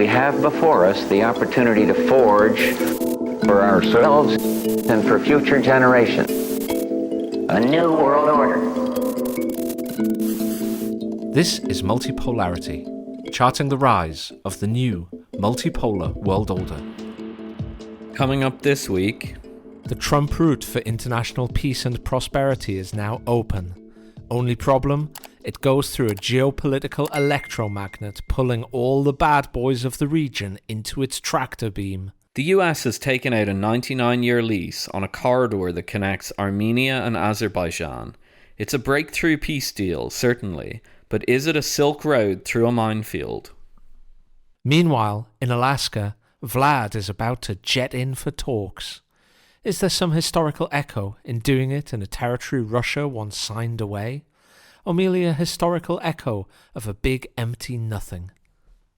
we have before us the opportunity to forge for ourselves and for future generations a new world order. This is Multipolarity, charting the rise of the new multipolar world order. Coming up this week, the Trump route for international peace and prosperity is now open. Only problem? It goes through a geopolitical electromagnet, pulling all the bad boys of the region into its tractor beam. The US has taken out a 99-year lease on a corridor that connects Armenia and Azerbaijan. It's a breakthrough peace deal, certainly, but is it a Silk Road through a minefield? Meanwhile, in Alaska, Vlad is about to jet in for talks. Is there some historical echo in doing it in a territory Russia once signed away? Or merely a historical echo of a big empty nothing?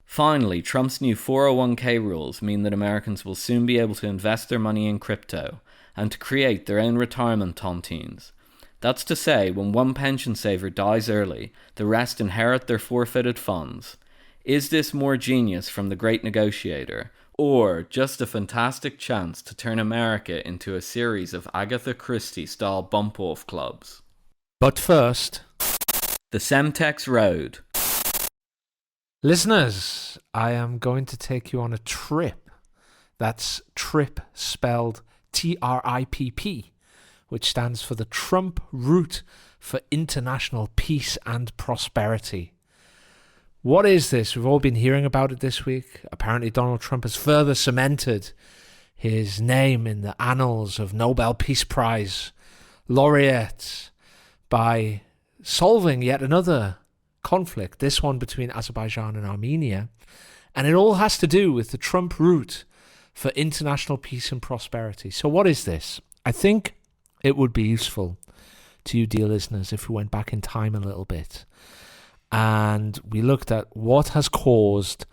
Finally, Trump's new 401k rules mean that Americans will soon be able to invest their money in crypto and to create their own retirement tontines. That's to say, when one pension saver dies early, the rest inherit their forfeited funds. Is this more genius from the great negotiator, or just a fantastic chance to turn America into a series of Agatha Christie-style bump-off clubs? But first, the Semtex Road. Listeners, I am going to take you on a trip. That's trip spelled TRIPP, which stands for the Trump Route for International Peace and Prosperity. What is this? We've all been hearing about it this week. Apparently Donald Trump has further cemented his name in the annals of Nobel Peace Prize laureates by solving yet another conflict, this one between Azerbaijan and Armenia. And it all has to do with the Trump route for international peace and prosperity. So what is this? I think it would be useful to you, dear listeners, if we went back in time a little bit and we looked at what has caused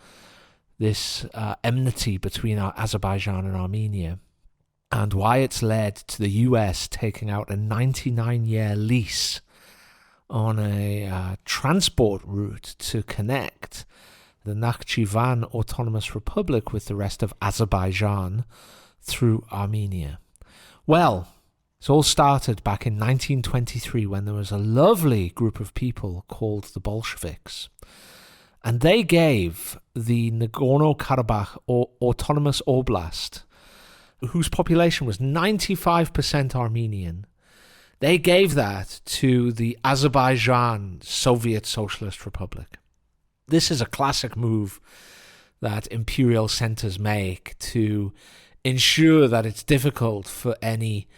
this enmity between Azerbaijan and Armenia and why it's led to the US taking out a 99-year lease on a transport route to connect the Nakhchivan Autonomous Republic with the rest of Azerbaijan through Armenia. Well, it all started back in 1923 when there was a lovely group of people called the Bolsheviks. And they gave the Nagorno-Karabakh Autonomous Oblast, whose population was 95% Armenian, they gave that to the Azerbaijan Soviet Socialist Republic. This is a classic move that imperial centers make to ensure that it's difficult for any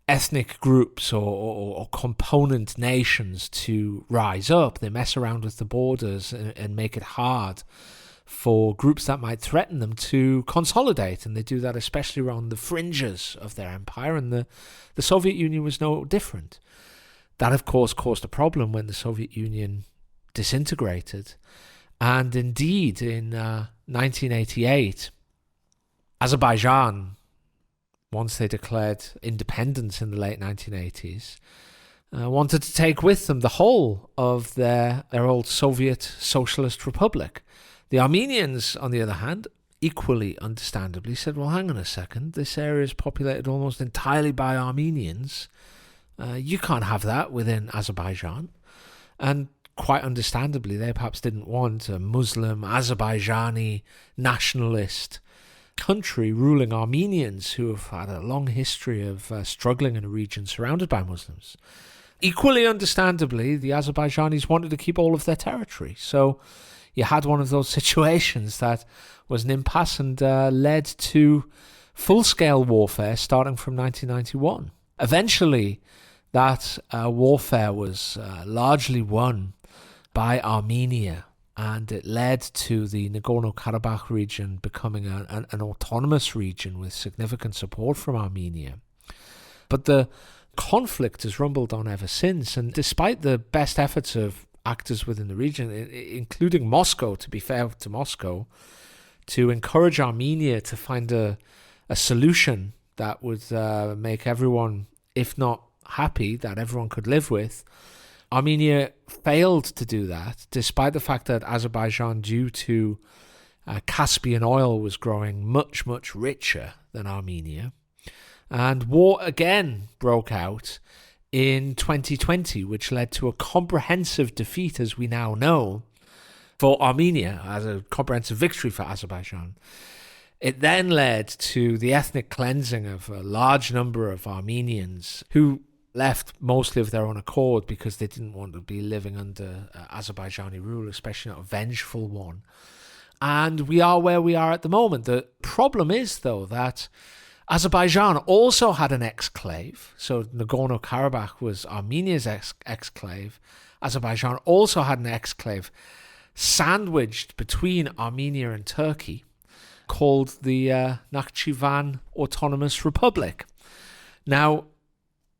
ethnic groups or component nations to rise up. They mess around with the borders and make it hard for groups that might threaten them to consolidate, and they do that especially around the fringes of their empire, and the Soviet Union was no different. That, of course, caused a problem when the Soviet Union disintegrated, and indeed in 1988, Azerbaijan, once they declared independence in the late 1980s, wanted to take with them the whole of their old Soviet Socialist Republic. The Armenians, on the other hand, equally understandably said, well, hang on a second, this area is populated almost entirely by Armenians. You can't have that within Azerbaijan. And quite understandably, they perhaps didn't want a Muslim, Azerbaijani, nationalist country ruling Armenians who have had a long history of struggling in a region surrounded by Muslims. Equally understandably, the Azerbaijanis wanted to keep all of their territory. So you had one of those situations that was an impasse and led to full-scale warfare starting from 1991. Eventually, that warfare was largely won by Armenia, and it led to the Nagorno-Karabakh region becoming an autonomous region with significant support from Armenia. But the conflict has rumbled on ever since, and despite the best efforts of actors within the region, including Moscow, to be fair to Moscow, to encourage Armenia to find a solution that would make everyone, if not happy, that everyone could live with, Armenia failed to do that, despite the fact that Azerbaijan, due to Caspian oil was growing much, much richer than Armenia. And war again broke out in 2020, which led to a comprehensive defeat, as we now know, for Armenia, as a comprehensive victory for Azerbaijan. It then led to the ethnic cleansing of a large number of Armenians who left mostly of their own accord because they didn't want to be living under Azerbaijani rule, especially not a vengeful one. And we are where we are at the moment. The problem is, though, that Azerbaijan also had an exclave. So Nagorno-Karabakh was Armenia's exclave. Azerbaijan also had an exclave sandwiched between Armenia and Turkey called the Nakhchivan Autonomous Republic. Now,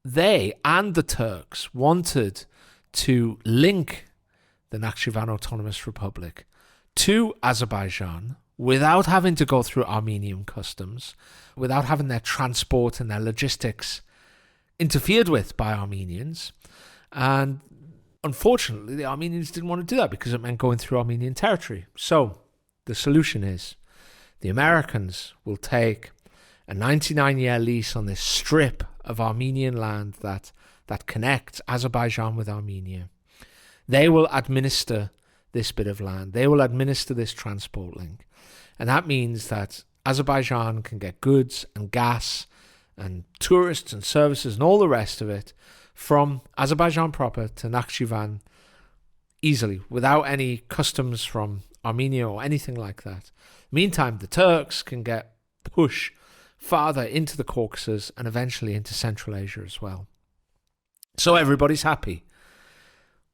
they and the Turks wanted to link the Nakhchivan Autonomous Republic to Azerbaijan without having to go through Armenian customs, without having their transport and their logistics interfered with by Armenians. And unfortunately, the Armenians didn't want to do that because it meant going through Armenian territory. So the solution is the Americans will take a 99-year lease on this strip of Armenian land that connects Azerbaijan with Armenia. They will administer this bit of land. They will administer this transport link. And that means that Azerbaijan can get goods and gas and tourists and services and all the rest of it from Azerbaijan proper to Nakhchivan easily, without any customs from Armenia or anything like that. Meantime, the Turks can get push farther into the Caucasus and eventually into Central Asia as well. So everybody's happy.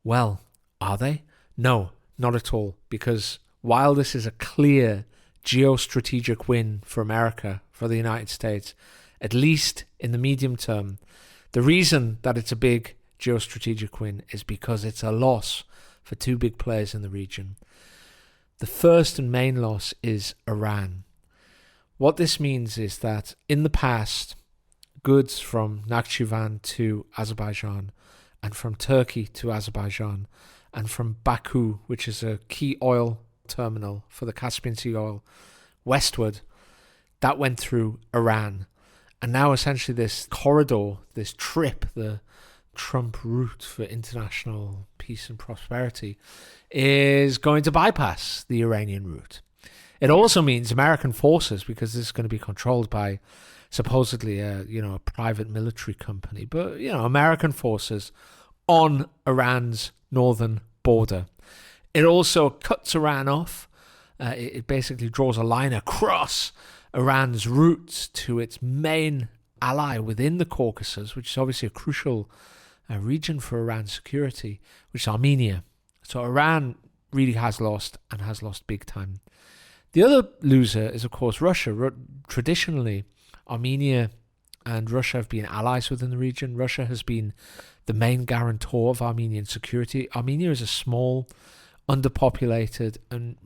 Well, are they? No, not at all. Because while this is a clear geostrategic win for America, for the United States, at least in the medium term, the reason that it's a big geostrategic win is because it's a loss for two big players in the region. The first and main loss is Iran. What this means is that in the past, goods from Nakhchivan to Azerbaijan and from Turkey to Azerbaijan and from Baku, which is a key oil terminal for the Caspian Sea oil, westward, that went through Iran. And now essentially this corridor, this trip, the Trump route for international peace and prosperity, is going to bypass the Iranian route. It also means American forces, because this is going to be controlled by supposedly a private military company, but American forces on Iran's northern border. It also cuts Iran off. It basically draws a line across Iran's route to its main ally within the Caucasus, which is obviously a crucial region for Iran's security, which is Armenia. So Iran really has lost, and has lost big time. The other loser is, of course, Russia. Traditionally, Armenia and Russia have been allies within the region. Russia has been the main guarantor of Armenian security. Armenia is a small, underpopulated, and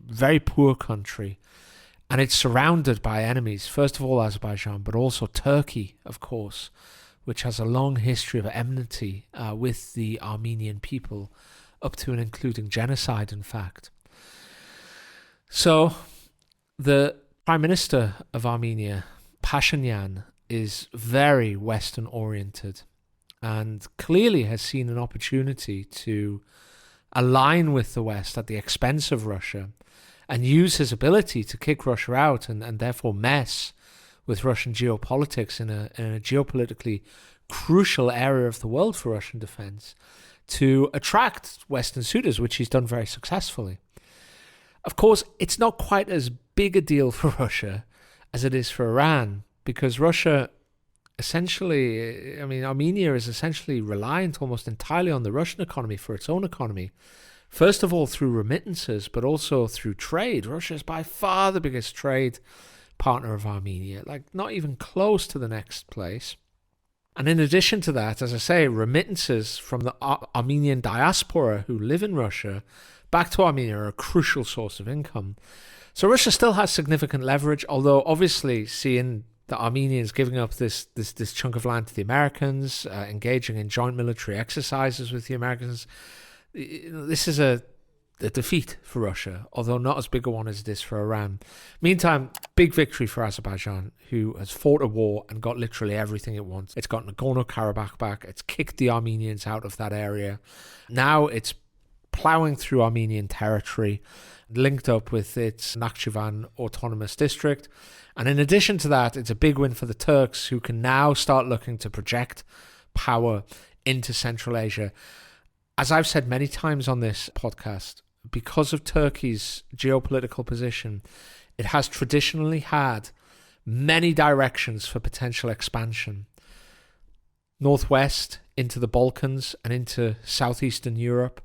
very poor country. And it's surrounded by enemies, first of all Azerbaijan, but also Turkey, of course, which has a long history of enmity with the Armenian people, up to and including genocide, in fact. So the Prime Minister of Armenia, Pashinyan, is very Western-oriented and clearly has seen an opportunity to align with the West at the expense of Russia and use his ability to kick Russia out and therefore mess with Russian geopolitics in a geopolitically crucial area of the world for Russian defense to attract Western suitors, which he's done very successfully. Of course, it's not quite as big a deal for Russia as it is for Iran, because Russia essentially, Armenia is essentially reliant almost entirely on the Russian economy for its own economy. First of all, through remittances, but also through trade. Russia is by far the biggest trade partner of Armenia, not even close to the next place. And in addition to that, as I say, remittances from the Armenian diaspora who live in Russia back to Armenia are a crucial source of income. So Russia still has significant leverage, although obviously seeing the Armenians giving up this chunk of land to the Americans, engaging in joint military exercises with the Americans, this is a a defeat for Russia, although not as big a one as it is for Iran. Meantime, big victory for Azerbaijan, who has fought a war and got literally everything it wants. It's got Nagorno-Karabakh back. It's kicked the Armenians out of that area. Now it's ploughing through Armenian territory, linked up with its Nakhchivan autonomous district. And in addition to that, it's a big win for the Turks, who can now start looking to project power into Central Asia. As I've said many times on this podcast, because of Turkey's geopolitical position, it has traditionally had many directions for potential expansion. Northwest into the Balkans and into southeastern Europe,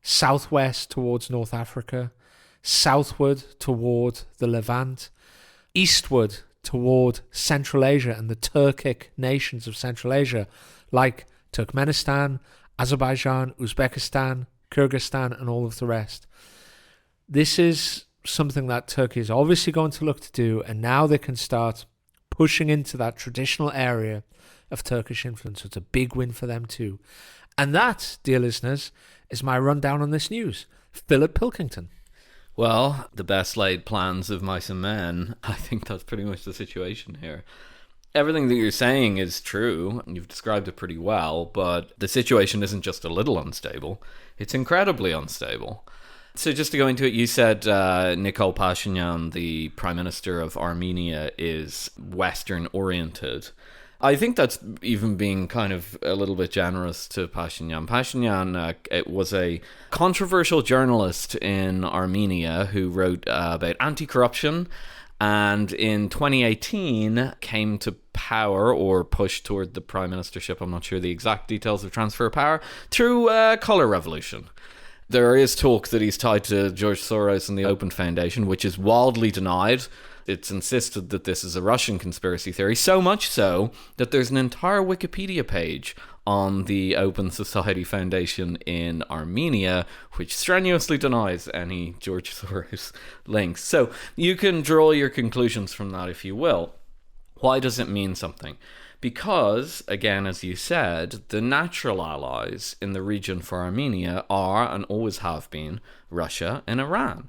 southwest towards North Africa, southward toward the Levant, eastward toward Central Asia and the Turkic nations of Central Asia, like Turkmenistan, Azerbaijan, Uzbekistan, Kyrgyzstan, and all of the rest. This is something that Turkey is obviously going to look to do, and now they can start pushing into that traditional area of Turkish influence. So it's a big win for them too. And that, dear listeners, is my rundown on this news. Philip Pilkington. Well, the best laid plans of mice and men. I think that's pretty much the situation here. Everything that you're saying is true. You've described it pretty well, but the situation isn't just a little unstable. It's incredibly unstable. So just to go into it, you said Nikol Pashinyan, the Prime Minister of Armenia, is Western-oriented. I think that's even being kind of a little bit generous to Pashinyan. Pashinyan was a controversial journalist in Armenia who wrote about anti-corruption, and in 2018 came to power, or pushed toward the prime ministership, I'm not sure the exact details of transfer of power, through a colour revolution. There is talk that he's tied to George Soros and the Open Foundation, which is wildly denied. It's insisted that this is a Russian conspiracy theory, so much so that there's an entire Wikipedia page on the Open Society Foundation in Armenia, which strenuously denies any George Soros links. So you can draw your conclusions from that if you will. Why does it mean something? Because, again, as you said, the natural allies in the region for Armenia are, and always have been, Russia and Iran.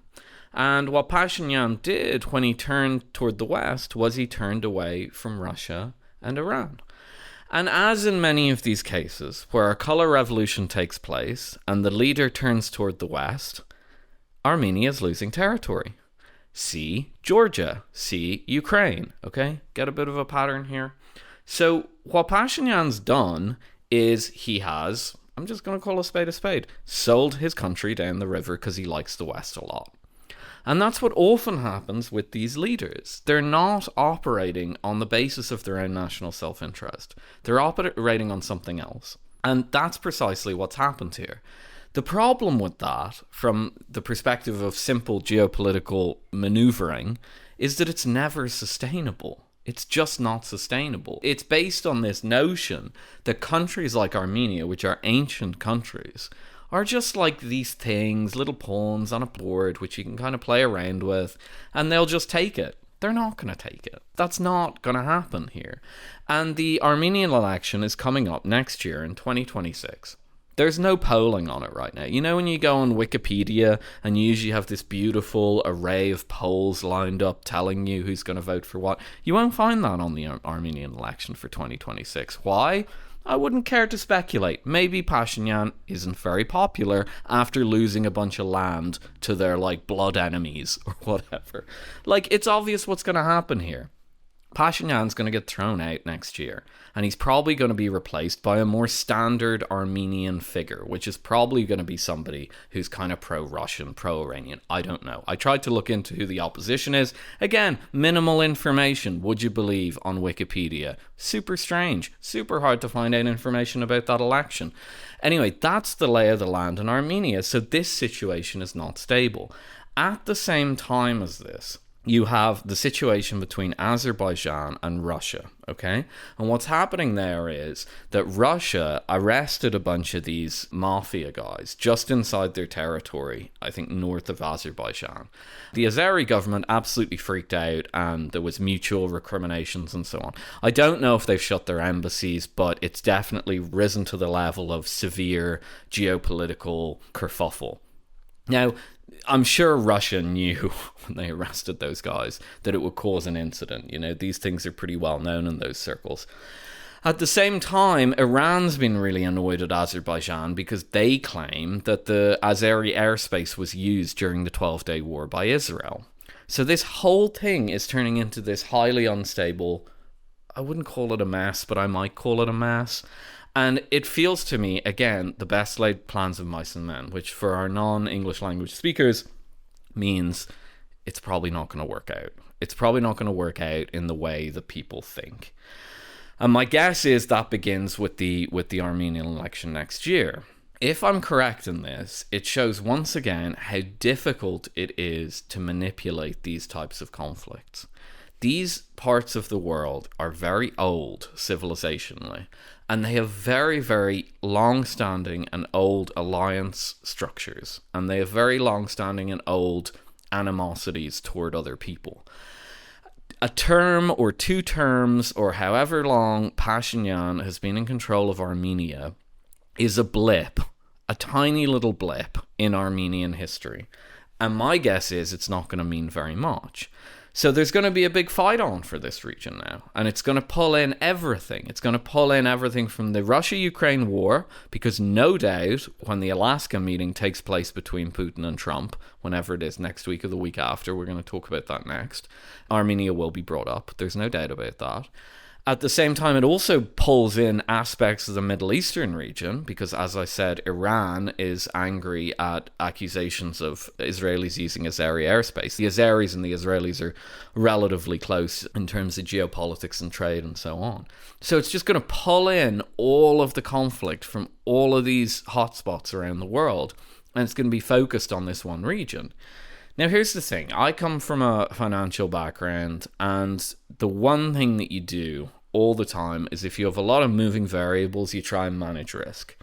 And what Pashinyan did when he turned toward the West was he turned away from Russia and Iran. And as in many of these cases, where a colour revolution takes place and the leader turns toward the West, Armenia is losing territory. See Georgia, see Ukraine, okay? Get a bit of a pattern here. So what Pashinyan's done is he has, I'm just going to call a spade, sold his country down the river because he likes the West a lot. And that's what often happens with these leaders. They're not operating on the basis of their own national self-interest. They're operating on something else. And that's precisely what's happened here. The problem with that, from the perspective of simple geopolitical maneuvering, is that it's never sustainable. It's just not sustainable. It's based on this notion that countries like Armenia, which are ancient countries, are just like these things, little pawns on a board, which you can kind of play around with, and they'll just take it. They're not going to take it. That's not going to happen here. And the Armenian election is coming up next year in 2026. There's no polling on it right now. You know, when you go on Wikipedia and you usually have this beautiful array of polls lined up telling you who's going to vote for what, you won't find that on the Armenian election for 2026. Why? I wouldn't care to speculate. Maybe Pashinyan isn't very popular after losing a bunch of land to their, blood enemies or whatever. It's obvious what's going to happen here. Pashinyan's going to get thrown out next year, and he's probably going to be replaced by a more standard Armenian figure, which is probably going to be somebody who's kind of pro-Russian, pro-Iranian. I don't know. I tried to look into who the opposition is. Again, minimal information, would you believe, on Wikipedia. Super strange. Super hard to find out information about that election. Anyway, that's the lay of the land in Armenia, so this situation is not stable. At the same time as this, you have the situation between Azerbaijan and Russia, okay? And what's happening there is that Russia arrested a bunch of these mafia guys just inside their territory, I think north of Azerbaijan. The Azeri government absolutely freaked out, and there was mutual recriminations and so on. I don't know if they've shut their embassies, but it's definitely risen to the level of severe geopolitical kerfuffle. Now, I'm sure Russia knew when they arrested those guys that it would cause an incident. You know, these things are pretty well known in those circles. At the same time, Iran's been really annoyed at Azerbaijan because they claim that the Azeri airspace was used during the 12-day war by Israel. So this whole thing is turning into this highly unstable, I wouldn't call it a mess, but I might call it a mess. And it feels to me, again, the best laid plans of mice and men, which for our non-English language speakers means it's probably not going to work out. It's probably not going to work out in the way that people think. And my guess is that begins with the Armenian election next year. If I'm correct in this, it shows once again how difficult it is to manipulate these types of conflicts. These parts of the world are very old civilizationally, and they have very, very long-standing and old alliance structures, and they have very long-standing and old animosities toward other people. A term or 2 terms or however long Pashinyan has been in control of Armenia is a blip, a tiny little blip in Armenian history. And my guess is it's not going to mean very much. So there's going to be a big fight on for this region now. And it's going to pull in everything. It's going to pull in everything from the Russia-Ukraine war, because no doubt when the Alaska meeting takes place between Putin and Trump, whenever it is, next week or the week after, we're going to talk about that next, Armenia will be brought up. There's no doubt about that. At the same time, it also pulls in aspects of the Middle Eastern region because, as I said, Iran is angry at accusations of Israelis using Azeri airspace. The Azeris and the Israelis are relatively close in terms of geopolitics and trade and so on. So it's just going to pull in all of the conflict from all of these hotspots around the world, and it's going to be focused on this one region. Now, here's the thing. I come from a financial background, and the one thing that you do all the time is if you have a lot of moving variables, you try and manage risk.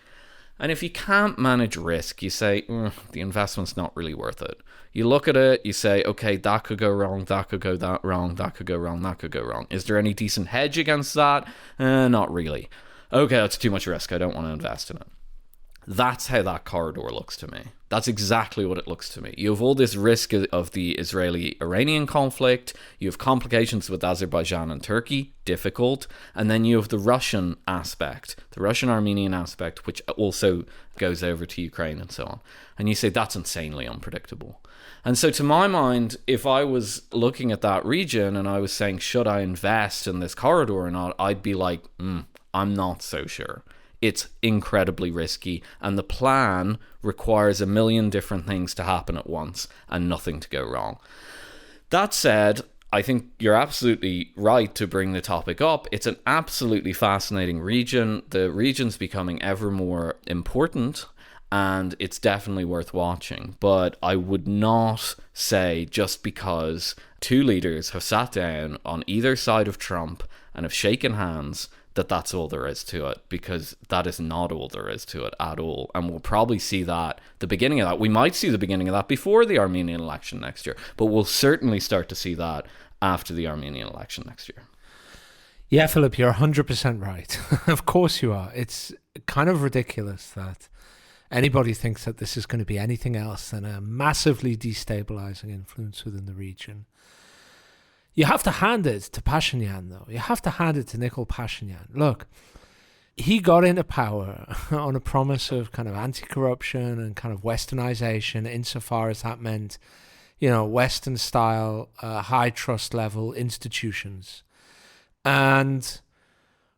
And if you can't manage risk, you say, the investment's not really worth it. You look at it, you say, okay, that could go wrong, that could go that wrong, that could go wrong, that could go wrong. Is there any decent hedge against that? Not really. Okay, that's too much risk. I don't want to invest in it. That's how that corridor looks to me. That's exactly what it looks to me. You have all this risk of the Israeli-Iranian conflict. You have complications with Azerbaijan and Turkey, difficult. And then you have the Russian aspect, the Russian-Armenian aspect, which also goes over to Ukraine and so on. And you say that's insanely unpredictable. And so to my mind, if I was looking at that region and I was saying, should I invest in this corridor or not, I'd be like, I'm not so sure. It's incredibly risky, and the plan requires a million different things to happen at once and nothing to go wrong. That said, I think you're absolutely right to bring the topic up. It's an absolutely fascinating region. The region's becoming ever more important, and it's definitely worth watching. But I would not say just because 2 leaders have sat down on either side of Trump and have shaken hands that that's all there is to it, because that is not all there is to it at all. And we'll probably see that, the beginning of that. We might see the beginning of that before the Armenian election next year, but we'll certainly start to see that after the Armenian election next year. Yeah, Philip, you're 100% right. Of course you are. It's kind of ridiculous that anybody thinks that this is going to be anything else than a massively destabilizing influence within the region. You have to hand it to Pashinyan, though. You have to hand it to Nikol Pashinyan. Look, he got into power on a promise of kind of anti-corruption and kind of westernization, insofar as that meant, Western-style, high trust level institutions. And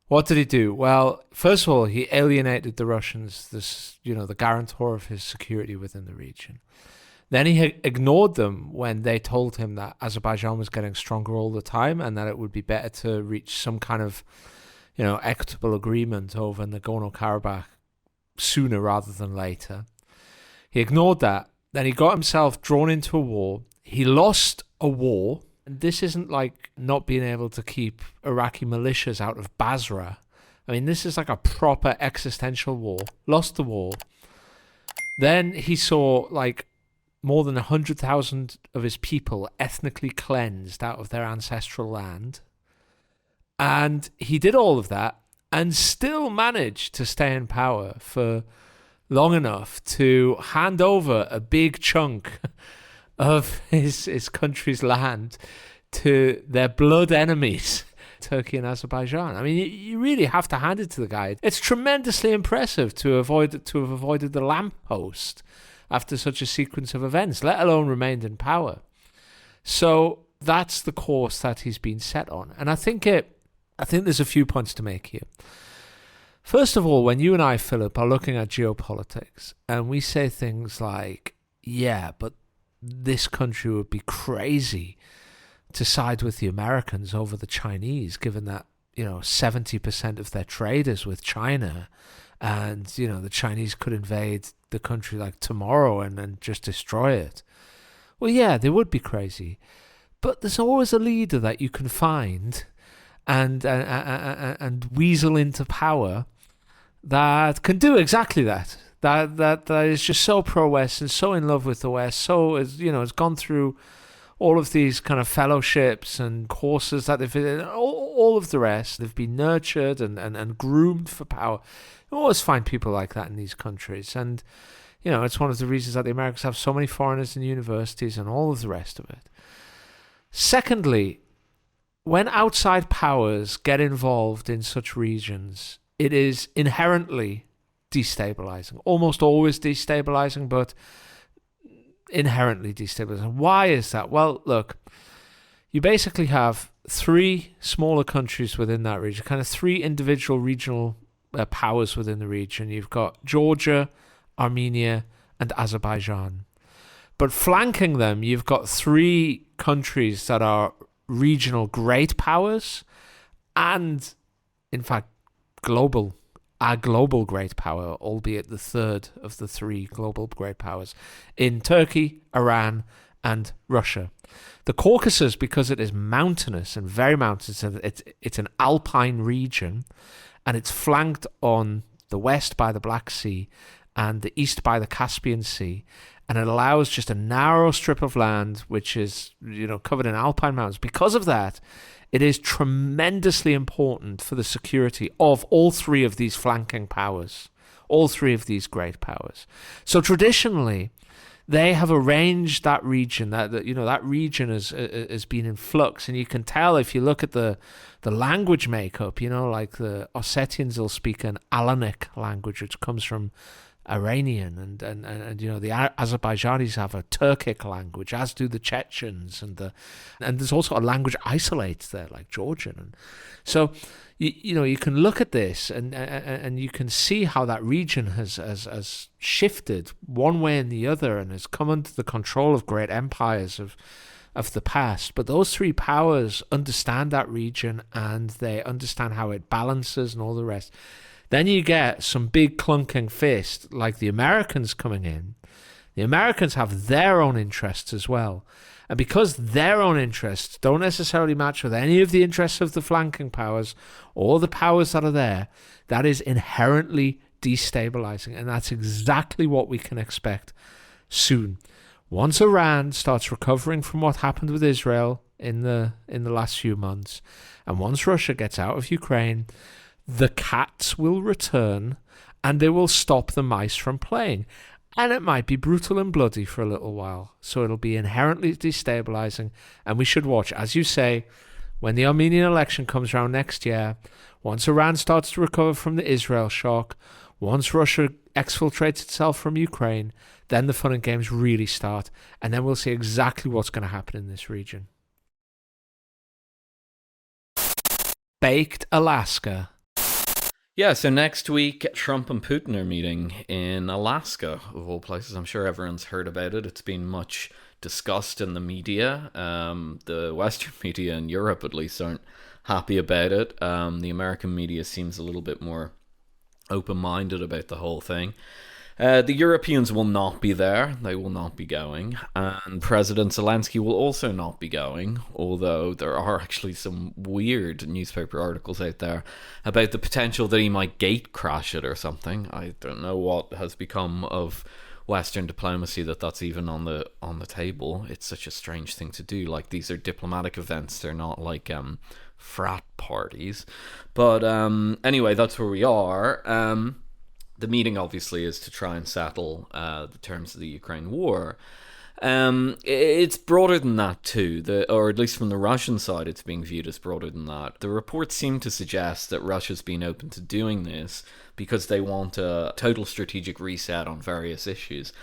what did he do? Well, first of all, he alienated the Russians, the guarantor of his security within the region. Then he ignored them when they told him that Azerbaijan was getting stronger all the time and that it would be better to reach some kind of, equitable agreement over Nagorno-Karabakh sooner rather than later. He ignored that. Then he got himself drawn into a war. He lost a war. And this isn't like not being able to keep Iraqi militias out of Basra. I mean, this is like a proper existential war. Lost the war. Then he saw more than 100,000 of his people ethnically cleansed out of their ancestral land. And he did all of that and still managed to stay in power for long enough to hand over a big chunk of his country's land to their blood enemies, Turkey and Azerbaijan. I mean, you really have to hand it to the guy. It's tremendously impressive to have avoided the lamppost after such a sequence of events, let alone remained in power. So that's the course that he's been set on. And I think there's a few points to make here. First of all, when you and I, Philip, are looking at geopolitics and we say things like, yeah, but this country would be crazy to side with the Americans over the Chinese, given that, 70% of their trade is with China, and, the Chinese could invade the country like tomorrow and just destroy it. Well, yeah, they would be crazy. But there's always a leader that you can find and weasel into power that can do exactly that. That is just so pro-West and so in love with the West, so has gone through all of these kind of fellowships and courses that they've all of the rest. They've been nurtured and groomed for power. You always find people like that in these countries, and it's one of the reasons that the Americans have so many foreigners in universities and all of the rest of it. Secondly, when outside powers get involved in such regions, it is inherently destabilizing, almost always destabilizing, but inherently destabilizing. Why is that? Well, look, you basically have three smaller countries within that region, kind of three individual regional powers within the region. You've got Georgia, Armenia, and Azerbaijan. But flanking them, you've got three countries that are regional great powers and, in fact, a global great power, albeit the third of the three global great powers, in Turkey, Iran, and Russia. The Caucasus, because it is mountainous and very mountainous, it's an alpine region, and it's flanked on the west by the Black Sea and the east by the Caspian Sea, and it allows just a narrow strip of land which is, covered in alpine mountains. Because of that, it is tremendously important for the security of all three of these flanking powers, all three of these great powers. So traditionally, they have arranged that region, that region has been in flux, and you can tell if you look at the language makeup, like the Ossetians will speak an Alanic language, which comes from Iranian, and the Azerbaijanis have a Turkic language, as do the Chechens, and there's also a language isolates there, like Georgian. And so you can look at this and you can see how that region has shifted one way and the other, and has come under the control of great empires of the past. But those three powers understand that region, and they understand how it balances and all the rest. Then you get some big clunking fist like the Americans coming in. The Americans have their own interests as well. And because their own interests don't necessarily match with any of the interests of the flanking powers or the powers that are there, that is inherently destabilizing. And that's exactly what we can expect soon. Once Iran starts recovering from what happened with Israel in the last few months, and once Russia gets out of Ukraine, the cats will return and they will stop the mice from playing. And it might be brutal and bloody for a little while. So it'll be inherently destabilizing. And we should watch, as you say, when the Armenian election comes around next year, once Iran starts to recover from the Israel shock, once Russia exfiltrates itself from Ukraine, then the fun and games really start. And then we'll see exactly what's going to happen in this region. Baked Alaska. Yeah, so next week, Trump and Putin are meeting in Alaska, of all places. I'm sure everyone's heard about it. It's been much discussed in the media. The Western media in Europe, at least, aren't happy about it. The American media seems a little bit more open-minded about the whole thing. The Europeans will not be there. They will not be going. And President Zelensky will also not be going, although there are actually some weird newspaper articles out there about the potential that he might gate crash it or something. I don't know what has become of Western diplomacy that's even on the table. It's such a strange thing to do. Like, these are diplomatic events. They're not like frat parties. But anyway, that's where we are. The meeting obviously is to try and settle the terms of the Ukraine war. It's broader than that too, or at least from the Russian side, it's being viewed as broader than that. The reports seem to suggest that Russia's been open to doing this because they want a total strategic reset on various issues.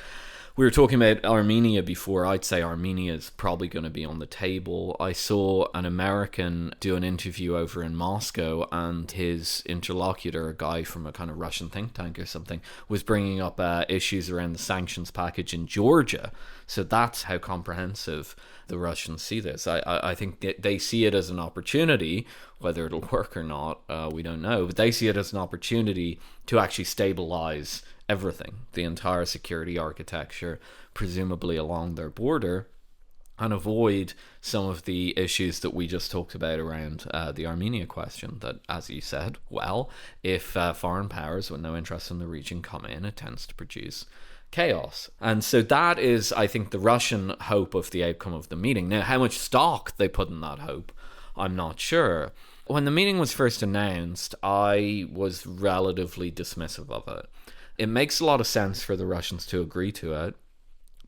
We were talking about Armenia before. I'd say Armenia is probably going to be on the table. I saw an American do an interview over in Moscow, and his interlocutor, a guy from a kind of Russian think tank or something, was bringing up issues around the sanctions package in Georgia. So that's how comprehensive the Russians see this. I think they see it as an opportunity. Whether it'll work or not, we don't know. But they see it as an opportunity to actually stabilize everything, the entire security architecture, presumably along their border, and avoid some of the issues that we just talked about around the Armenia question. That, as you said, well, if foreign powers with no interest in the region come in, it tends to produce chaos. And so that is, I think, the Russian hope of the outcome of the meeting. Now, how much stock they put in that hope, I'm not sure. When the meeting was first announced, I was relatively dismissive of it. It makes a lot of sense for the Russians to agree to it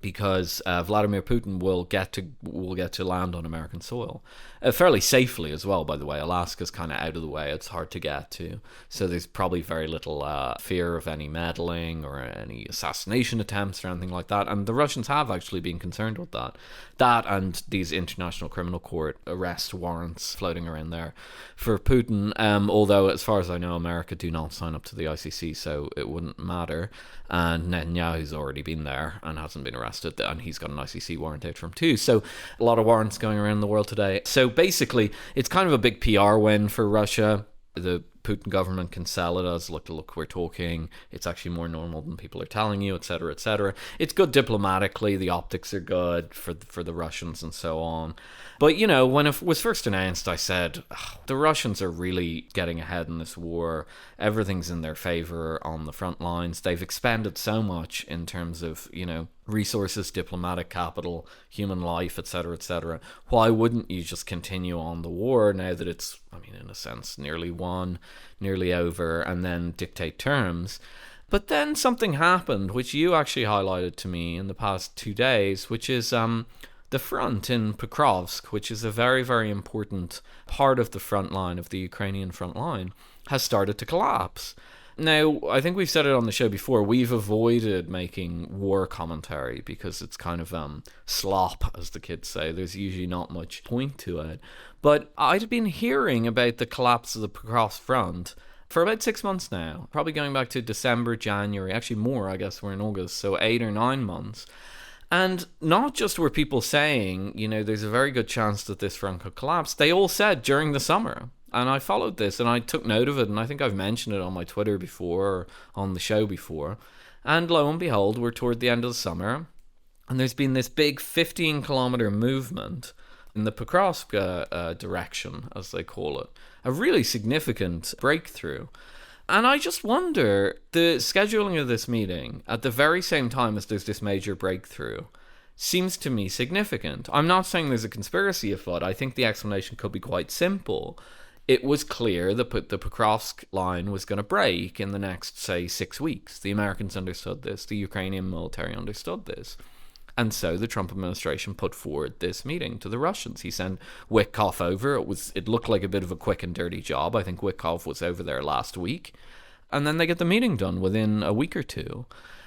because Vladimir Putin will get to land on American soil fairly safely as well. By the way, Alaska's kind of out of the way; it's hard to get to, so there's probably very little fear of any meddling or any assassination attempts or anything like that. And the Russians have actually been concerned with that and these International Criminal Court arrest warrants floating around there for Putin. Although, as far as I know, America do not sign up to the ICC, so it wouldn't matter. And Netanyahu's already been there and hasn't been arrested, and he's got an ICC warrant out for him too. So a lot of warrants going around the world today. So basically, it's kind of a big PR win for Russia. The Putin government can sell it as, look, we're talking, it's actually more normal than people are telling you, etc., etc. It's good diplomatically, the optics are good for the Russians and so on. But, you know, when it was first announced, I said, the Russians are really getting ahead in this war. Everything's in their favor on the front lines. They've expended so much in terms of, you know, resources, diplomatic capital, human life, etc., etc. Why wouldn't you just continue on the war now that it's, I mean, in a sense, nearly won, nearly over, and then dictate terms? But then something happened, which you actually highlighted to me in the past 2 days, which is the front in Pokrovsk, which is a very, very important part of the front line, of the Ukrainian front line, has started to collapse. Now, I think we've said it on the show before, we've avoided making war commentary because it's kind of slop, as the kids say. There's usually not much point to it. But I'd been hearing about the collapse of the Pokrovsk front for about 6 months now, probably going back to December, January, actually more, I guess we're in August, so 8 or 9 months. And not just were people saying, you know, there's a very good chance that this front could collapse, they all said during the summer. And I followed this and I took note of it, and I think I've mentioned it on my Twitter before, or on the show before. And lo and behold, we're toward the end of the summer, and there's been this big 15-kilometer movement in the Pokrovsk direction, as they call it. A really significant breakthrough. And I just wonder, the scheduling of this meeting at the very same time as there's this major breakthrough seems to me significant. I'm not saying there's a conspiracy afoot. I think the explanation could be quite simple. It was clear that the Pokrovsk line was going to break in the next, say, 6 weeks. The Americans understood this. The Ukrainian military understood this. And so the Trump administration put forward this meeting to the Russians. He sent Witkoff over. It looked like a bit of a quick and dirty job. I think Witkoff was over there last week. And then they get the meeting done within a week or two.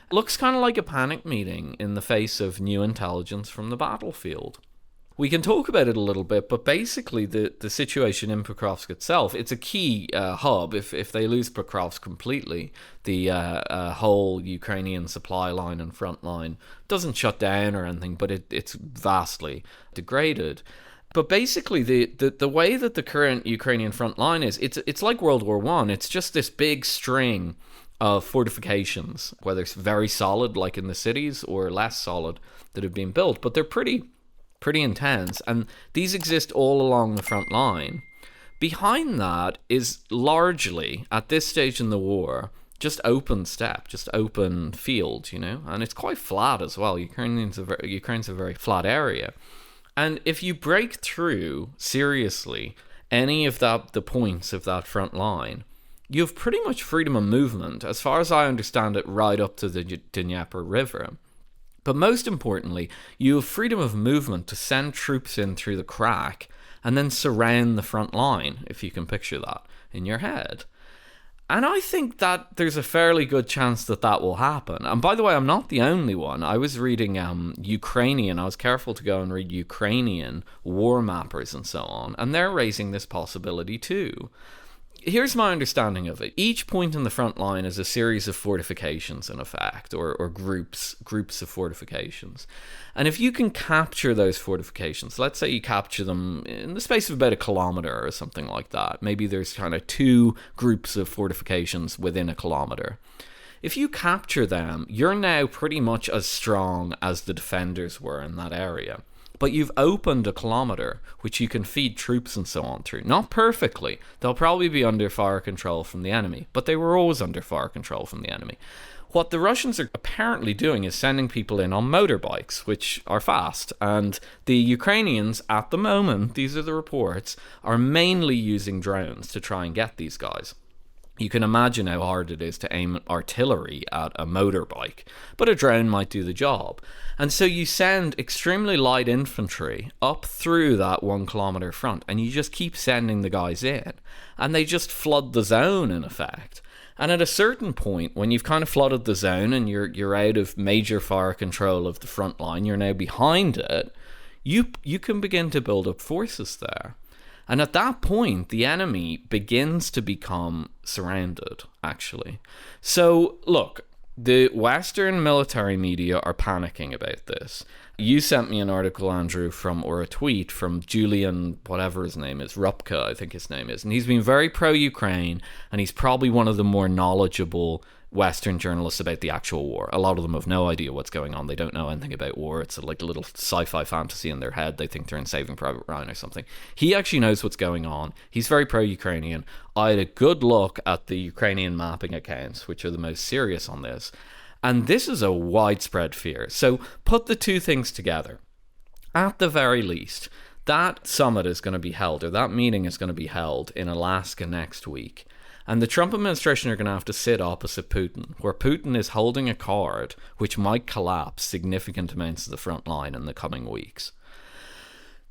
It looks kind of like a panic meeting in the face of new intelligence from the battlefield. We can talk about it a little bit, but basically the situation in Pokrovsk itself, it's a key hub. If they lose Pokrovsk completely, the whole Ukrainian supply line and front line doesn't shut down or anything, but it's vastly degraded. But basically, the way that the current Ukrainian front line is, it's like World War I. It's just this big string of fortifications, whether it's very solid, like in the cities, or less solid, that have been built. But they're pretty intense, and these exist all along the front line. Behind that is largely, at this stage in the war, just open steppe, just open field, you know, and it's quite flat as well. Ukraine's a very flat area. And if you break through, seriously, any of the points of that front line, you have pretty much freedom of movement, as far as I understand it, right up to the Dnieper River. But most importantly, you have freedom of movement to send troops in through the crack and then surround the front line, if you can picture that in your head. And I think that there's a fairly good chance that that will happen. And by the way, I'm not the only one. I was reading Ukrainian. I was careful to go and read Ukrainian war mappers and so on. And they're raising this possibility too. Here's my understanding of it. Each point in the front line is a series of fortifications, in effect, or groups of fortifications. And if you can capture those fortifications, let's say you capture them in the space of about a kilometer or something like that. Maybe there's kind of 2 groups of fortifications within a kilometer. If you capture them, you're now pretty much as strong as the defenders were in that area. But you've opened a kilometer, which you can feed troops and so on through. Not perfectly. They'll probably be under fire control from the enemy, but they were always under fire control from the enemy. What the Russians are apparently doing is sending people in on motorbikes, which are fast. And the Ukrainians, at the moment, these are the reports, are mainly using drones to try and get these guys. You can imagine how hard it is to aim artillery at a motorbike, but a drone might do the job. And so you send extremely light infantry up through that 1 kilometer front, and you just keep sending the guys in, and they just flood the zone in effect. And at a certain point, when you've kind of flooded the zone and you're out of major fire control of the front line, you're now behind it, you can begin to build up forces there. And at that point, the enemy begins to become surrounded, actually. So, look, the Western military media are panicking about this. You sent me an article, Andrew, or a tweet from Julian, whatever his name is, Rupka, I think his name is. And he's been very pro-Ukraine, and he's probably one of the more knowledgeable Western journalists about the actual war. A lot of them have no idea what's going on. They don't know anything about war. It's like a little sci-fi fantasy in their head. They think they're in Saving Private Ryan or something. He actually knows what's going on. He's very pro-Ukrainian. I had a good look at the Ukrainian mapping accounts, which are the most serious on this. And this is a widespread fear. So put the 2 things together. At the very least, that summit is going to be held, or that meeting is going to be held in Alaska next week. And the Trump administration are going to have to sit opposite Putin, where Putin is holding a card which might collapse significant amounts of the front line in the coming weeks.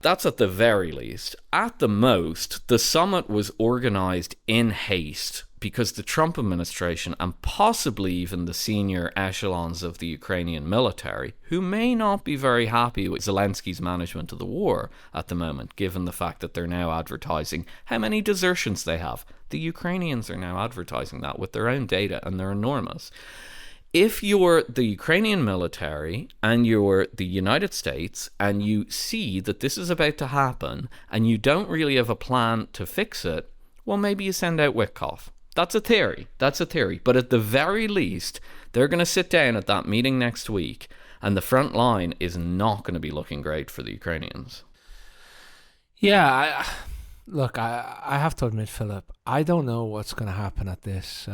That's at the very least. At the most, the summit was organized in haste because the Trump administration, and possibly even the senior echelons of the Ukrainian military, who may not be very happy with Zelensky's management of the war at the moment, given the fact that they're now advertising how many desertions they have. The Ukrainians are now advertising that with their own data, and they're enormous. If you're the Ukrainian military and you're the United States and you see that this is about to happen and you don't really have a plan to fix it, well, maybe you send out Witkoff. That's a theory. But at the very least, they're going to sit down at that meeting next week, and the front line is not going to be looking great for the Ukrainians. Yeah, Look, I have to admit, Philip, I don't know what's going to happen at this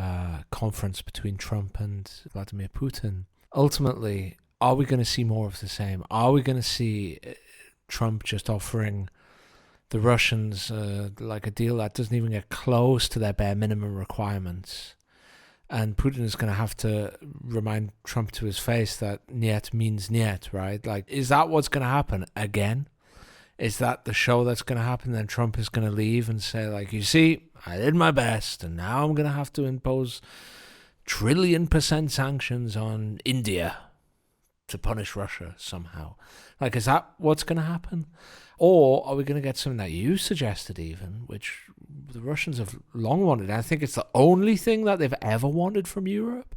conference between Trump and Vladimir Putin. Ultimately, are we going to see more of the same? Are we going to see Trump just offering the Russians like a deal that doesn't even get close to their bare minimum requirements? And Putin is going to have to remind Trump to his face that niet means niet, right? Like, is that what's going to happen again? Is that the show that's going to happen? Then Trump is going to leave and say, like, you see, I did my best, and now I'm going to have to impose 1 trillion% sanctions on India to punish Russia somehow. Like, is that what's going to happen? Or are we going to get something that you suggested even, which the Russians have long wanted? I think it's the only thing that they've ever wanted from Europe,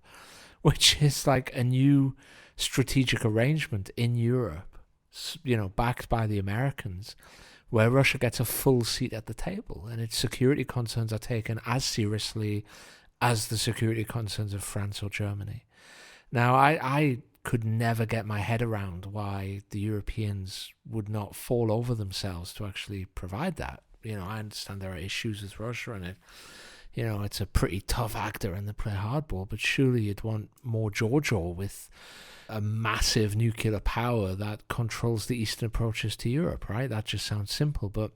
which is like a new strategic arrangement in Europe, you know, backed by the Americans, where Russia gets a full seat at the table and its security concerns are taken as seriously as the security concerns of France or Germany. Now, I could never get my head around why the Europeans would not fall over themselves to actually provide that. You know, I understand there are issues with Russia and it, you know, it's a pretty tough actor and they play hardball, but surely you'd want more Georgia with a massive nuclear power that controls the eastern approaches to Europe, right? That just sounds simple, but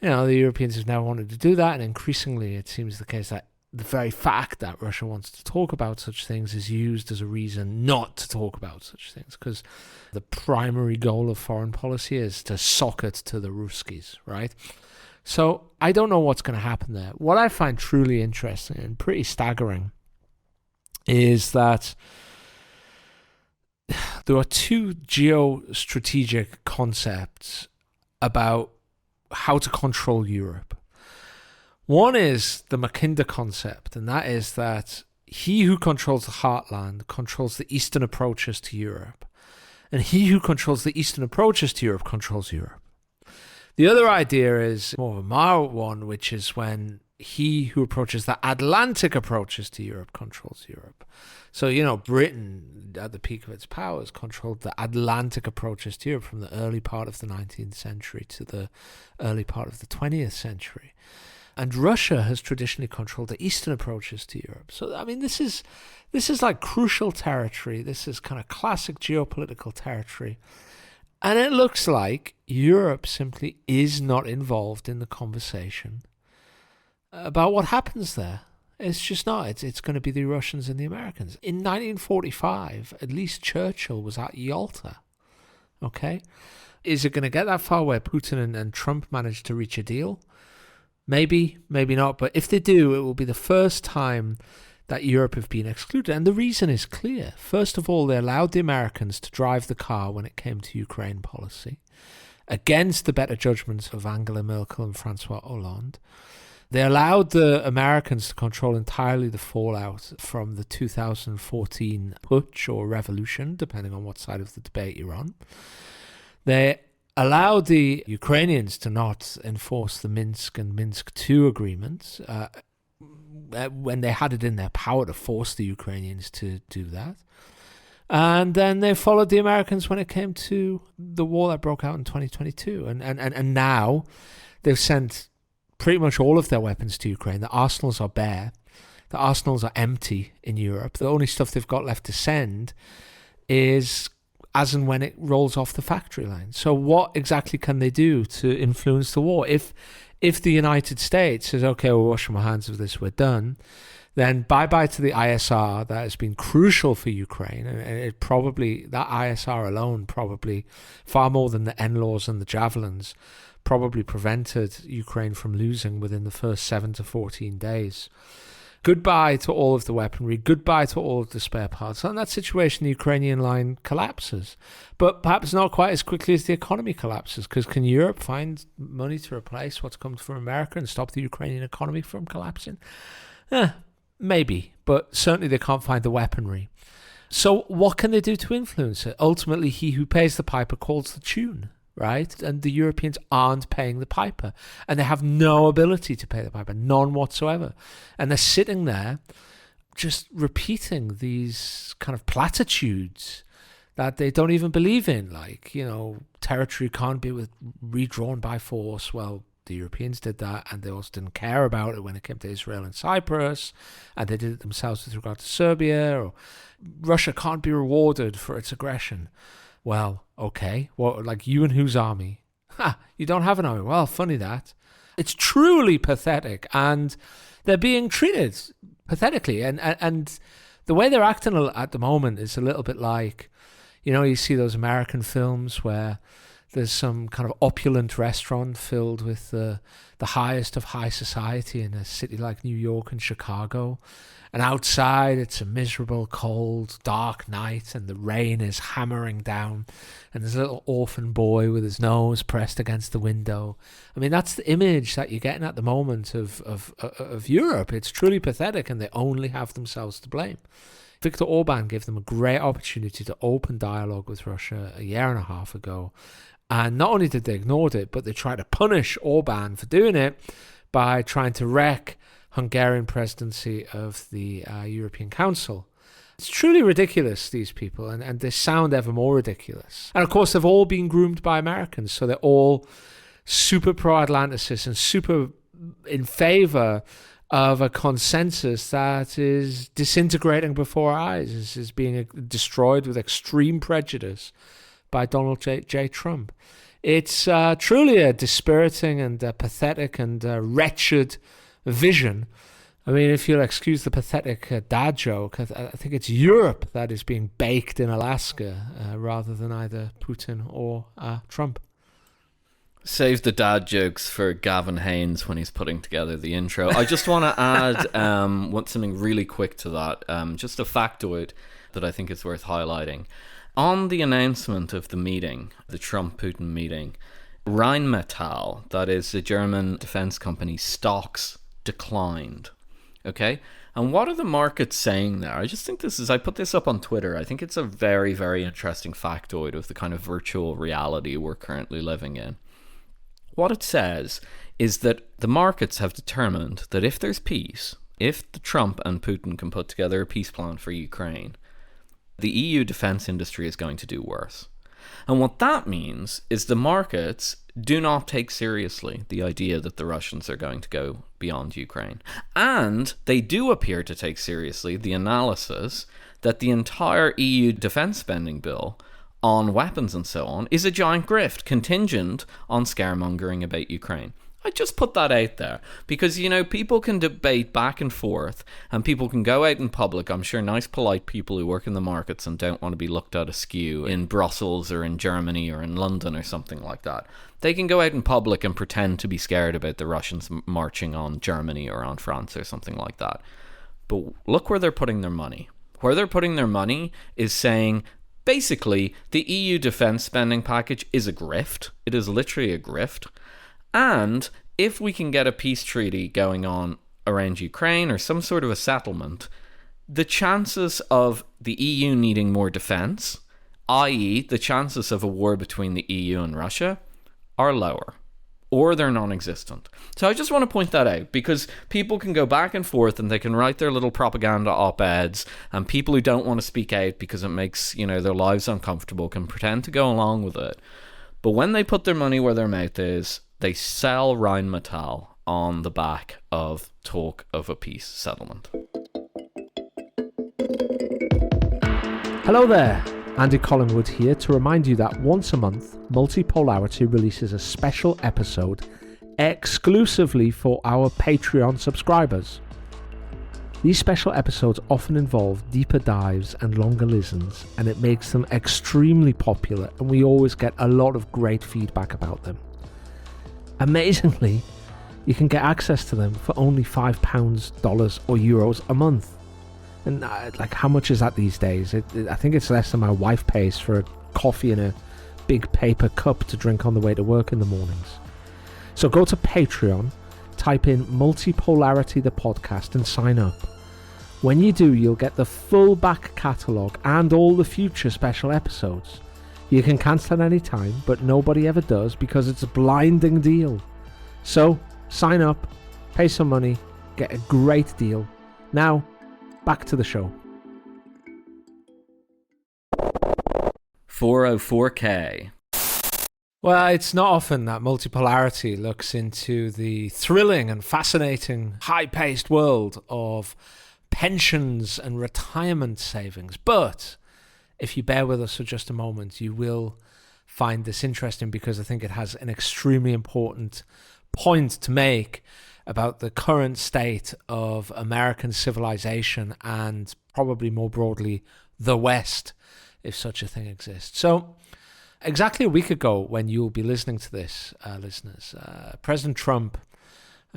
The Europeans have never wanted to do that, and increasingly it seems the case that the very fact that Russia wants to talk about such things is used as a reason not to talk about such things, because the primary goal of foreign policy is to sock it to the Ruskies, right? So I don't know what's going to happen there. What I find truly interesting and pretty staggering is that there are two geostrategic concepts about how to control Europe. One is the Mackinder concept, and that is that he who controls the heartland controls the eastern approaches to Europe, and he who controls the eastern approaches to Europe controls Europe. The other idea is more of a mild one, which is when he who approaches the Atlantic approaches to Europe controls Europe. So, Britain, at the peak of its powers, controlled the Atlantic approaches to Europe from the early part of the 19th century to the early part of the 20th century. And Russia has traditionally controlled the eastern approaches to Europe. So, this is like crucial territory. This is kind of classic geopolitical territory. And it looks like Europe simply is not involved in the conversation about what happens there. It's just not. It's going to be the Russians and the Americans. In 1945, at least Churchill was at Yalta. Okay? Is it going to get that far where Putin and Trump managed to reach a deal? Maybe, maybe not. But if they do, it will be the first time that Europe have been excluded. And the reason is clear. First of all, they allowed the Americans to drive the car when it came to Ukraine policy, against the better judgments of Angela Merkel and Francois Hollande. They allowed the Americans to control entirely the fallout from the 2014 putsch or revolution, depending on what side of the debate you're on. They allowed the Ukrainians to not enforce the Minsk and Minsk II agreements when they had it in their power to force the Ukrainians to do that. And then they followed the Americans when it came to the war that broke out in 2022. And now they've sent pretty much all of their weapons to Ukraine. The arsenals are bare. The arsenals are empty in Europe. The only stuff they've got left to send is as and when it rolls off the factory line. So what exactly can they do to influence the war? If the United States says, okay, we're washing our hands of this, we're done, then bye-bye to the ISR that has been crucial for Ukraine. And it probably, that ISR alone, probably far more than the NLAWs and the Javelins, probably prevented Ukraine from losing within the first 7 to 14 days. Goodbye to all of the weaponry, goodbye to all of the spare parts. And in that situation, the Ukrainian line collapses. But perhaps not quite as quickly as the economy collapses, because can Europe find money to replace what's come from America and stop the Ukrainian economy from collapsing? Maybe, but certainly they can't find the weaponry. So what can they do to influence it? Ultimately, he who pays the piper calls the tune. Right? And the Europeans aren't paying the piper. And they have no ability to pay the piper, none whatsoever. And they're sitting there just repeating these kind of platitudes that they don't even believe in. Like, territory can't be redrawn by force. Well, the Europeans did that, and they also didn't care about it when it came to Israel and Cyprus, and they did it themselves with regard to Serbia. Or Russia can't be rewarded for its aggression. Well, okay. Well, like you and whose army? You don't have an army. Well, funny that. It's truly pathetic, and they're being treated pathetically. And the way they're acting at the moment is a little bit like, you see those American films where there's some kind of opulent restaurant filled with the highest of high society in a city like New York and Chicago. And outside, it's a miserable, cold, dark night, and the rain is hammering down. And there's a little orphan boy with his nose pressed against the window. I mean, that's the image that you're getting at the moment of Europe. It's truly pathetic, and they only have themselves to blame. Viktor Orban gave them a great opportunity to open dialogue with Russia a year and a half ago. And not only did they ignore it, but they tried to punish Orban for doing it by trying to wreck Hungarian presidency of the European Council. It's truly ridiculous, these people, and they sound ever more ridiculous. And of course, they've all been groomed by Americans, so they're all super pro-Atlanticist and super in favor of a consensus that is disintegrating before our eyes, is being destroyed with extreme prejudice by Donald J. Trump. It's truly a dispiriting and pathetic and wretched vision. I mean, if you'll excuse the pathetic dad joke, I think it's Europe that is being baked in Alaska rather than either Putin or Trump. Save the dad jokes for Gavin Haynes when he's putting together the intro. I just want to add something really quick to that. Just a factoid that I think is worth highlighting. On the announcement of the meeting, the Trump-Putin meeting, Rheinmetall, that is a German defense company, stocks declined. Okay? And what are the markets saying there? I just think I put this up on Twitter. I think it's a very, very interesting factoid of the kind of virtual reality we're currently living in. What it says is that the markets have determined that if there's peace, if the Trump and Putin can put together a peace plan for Ukraine, the EU defense industry is going to do worse. And what that means is the markets do not take seriously the idea that the Russians are going to go beyond Ukraine. And they do appear to take seriously the analysis that the entire EU defense spending bill on weapons and so on is a giant grift contingent on scaremongering about Ukraine. I just put that out there because, people can debate back and forth and people can go out in public. I'm sure nice, polite people who work in the markets and don't want to be looked at askew in Brussels or in Germany or in London or something like that. They can go out in public and pretend to be scared about the Russians marching on Germany or on France or something like that. But look where they're putting their money. Where they're putting their money is saying, basically, the EU defense spending package is a grift. It is literally a grift. And if we can get a peace treaty going on around Ukraine or some sort of a settlement, the chances of the EU needing more defense, i.e. the chances of a war between the EU and Russia, are lower. Or they're non-existent. So I just want to point that out because people can go back and forth and they can write their little propaganda op-eds, and people who don't want to speak out because it makes, their lives uncomfortable can pretend to go along with it. But when they put their money where their mouth is, they sell Rheinmetall on the back of talk of a peace settlement. Hello there, Andy Collingwood here to remind you that once a month, Multipolarity releases a special episode exclusively for our Patreon subscribers. These special episodes often involve deeper dives and longer listens, and it makes them extremely popular, and we always get a lot of great feedback about them. Amazingly, you can get access to them for only £5, dollars or euros a month. And how much is that these days? I think it's less than my wife pays for a coffee in a big paper cup to drink on the way to work in the mornings. So go to Patreon, type in Multipolarity the podcast and sign up. When you do, you'll get the full back catalogue and all the future special episodes. You can cancel at any time, but nobody ever does because it's a blinding deal. So, sign up, pay some money, get a great deal. Now, back to the show. 404k. Well, it's not often that Multipolarity looks into the thrilling and fascinating, high-paced world of pensions and retirement savings. But if you bear with us for just a moment, you will find this interesting because I think it has an extremely important point to make about the current state of American civilization and probably more broadly the West, if such a thing exists. So exactly a week ago, when you'll be listening to this, listeners, President Trump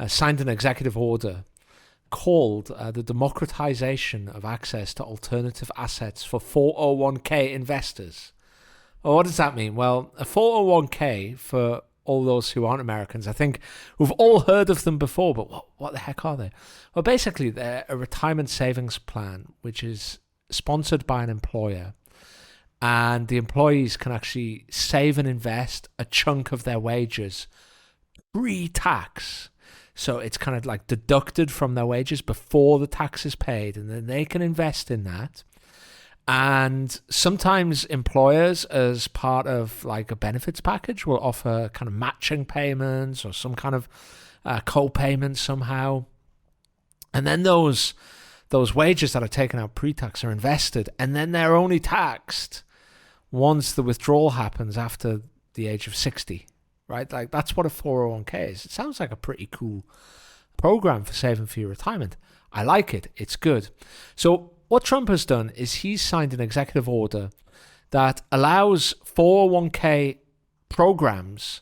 signed an executive order called the democratization of access to alternative assets for 401k investors. Well, what does that mean? Well, a 401k, for all those who aren't Americans, I think we've all heard of them before, but what the heck are they? Well, basically, they're a retirement savings plan, which is sponsored by an employer. And the employees can actually save and invest a chunk of their wages pre-tax. So it's kind of like deducted from their wages before the tax is paid, and then they can invest in that. And sometimes employers, as part of like a benefits package, will offer kind of matching payments or some kind of co-payment somehow. And then those wages that are taken out pre-tax are invested, and then they're only taxed once the withdrawal happens after the age of 60, right? Like that's what a 401k is. It sounds like a pretty cool program for saving for your retirement. I like it. It's good. So what Trump has done is he's signed an executive order that allows 401k programs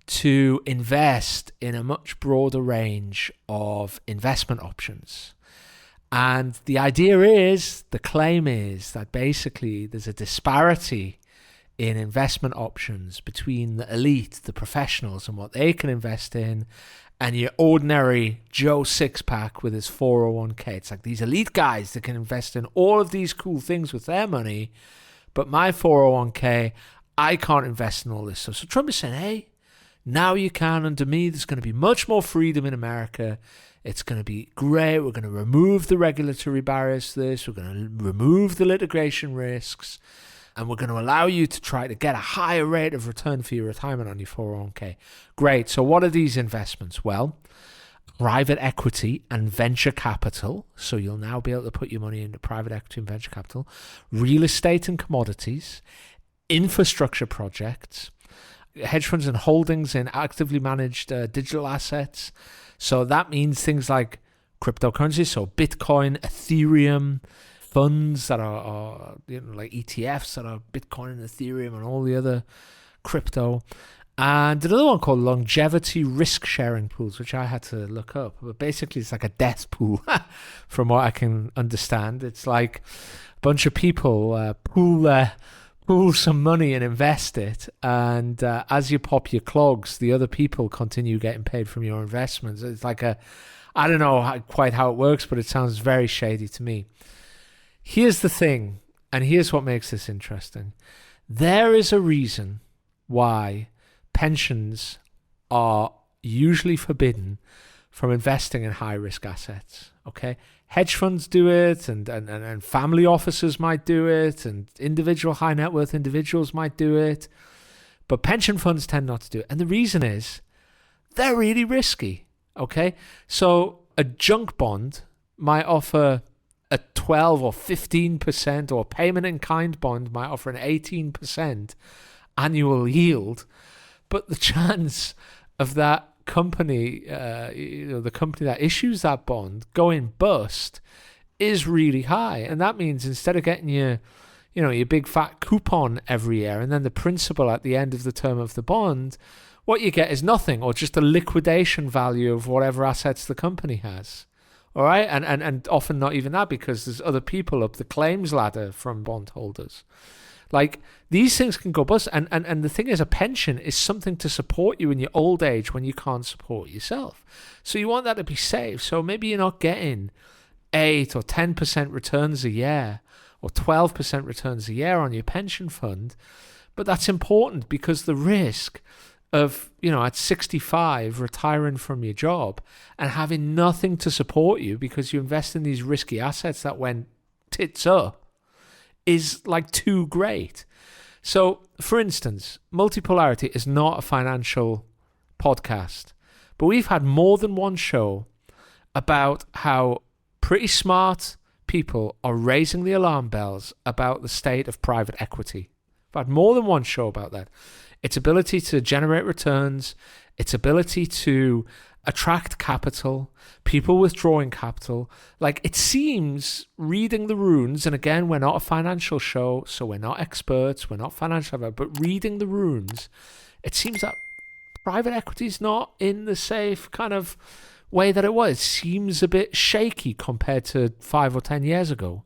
to invest in a much broader range of investment options. And the idea is, the claim is that basically there's a disparity in investment options between the elite, the professionals, and what they can invest in, and your ordinary Joe Sixpack with his 401k. It's like these elite guys that can invest in all of these cool things with their money, but my 401k, I can't invest in all this stuff. So Trump is saying, hey, now you can under me. There's going to be much more freedom in America. It's going to be great. We're going to remove the regulatory barriers to this. We're going to remove the litigation risks. And we're going to allow you to try to get a higher rate of return for your retirement on your 401k. Great. So what are these investments? Well, private equity and venture capital. So you'll now be able to put your money into private equity and venture capital. Real estate and commodities. Infrastructure projects. Hedge funds and holdings in actively managed digital assets. So that means things like cryptocurrencies. So Bitcoin, Ethereum, funds that are like ETFs that are Bitcoin and Ethereum and all the other crypto. And another one called longevity risk sharing pools, which I had to look up. But basically, it's like a death pool, from what I can understand. It's like a bunch of people pool some money and invest it. And as you pop your clogs, the other people continue getting paid from your investments. It's like I don't know quite how it works, but it sounds very shady to me. Here's the thing, and here's what makes this interesting. There is a reason why pensions are usually forbidden from investing in high-risk assets, okay? Hedge funds do it, and family offices might do it, and individual high-net-worth individuals might do it, but pension funds tend not to do it. And the reason is they're really risky, okay? So a junk bond might offer a 12 or 15%, or payment in kind bond might offer an 18% annual yield, but the chance of that company, the company that issues that bond going bust is really high. And that means instead of getting your big fat coupon every year and then the principal at the end of the term of the bond, what you get is nothing, or just a liquidation value of whatever assets the company has. All right, and often not even that, because there's other people up the claims ladder from bondholders. Like, these things can go bust. And the thing is, a pension is something to support you in your old age when you can't support yourself. So you want that to be safe. So maybe you're not getting 8 or 10% returns a year or 12% returns a year on your pension fund. But that's important, because the risk of, at 65, retiring from your job and having nothing to support you because you invest in these risky assets that went tits up is like too great. So, for instance, Multipolarity is not a financial podcast, but we've had more than one show about how pretty smart people are raising the alarm bells about the state of private equity. We've had more than one show about that. Its ability to generate returns, its ability to attract capital, people withdrawing capital. Like, it seems, reading the runes, and again, we're not a financial show, so we're not experts, we're not financial, but reading the runes, it seems that private equity is not in the safe kind of way that it was. It seems a bit shaky compared to 5 or 10 years ago.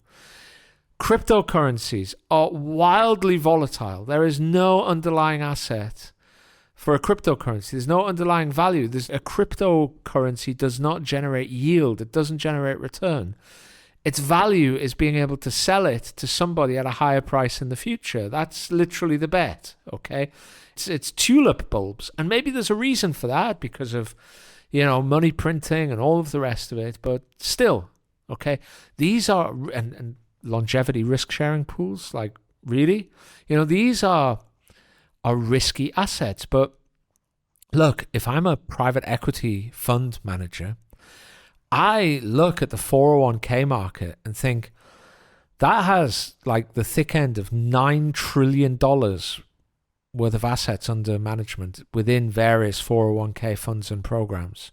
Cryptocurrencies are wildly volatile. There is no underlying asset for a cryptocurrency. There's no underlying value. A cryptocurrency does not generate yield. It doesn't generate return. Its value is being able to sell it to somebody at a higher price in the future. That's literally the bet, okay? It's tulip bulbs. And maybe there's a reason for that because of, money printing and all of the rest of it. But still, okay? These are... and longevity risk sharing pools, like, really, these are risky assets. But look, if I'm a private equity fund manager, I look at the 401k market and think that has like the thick end of $9 trillion worth of assets under management within various 401k funds and programs.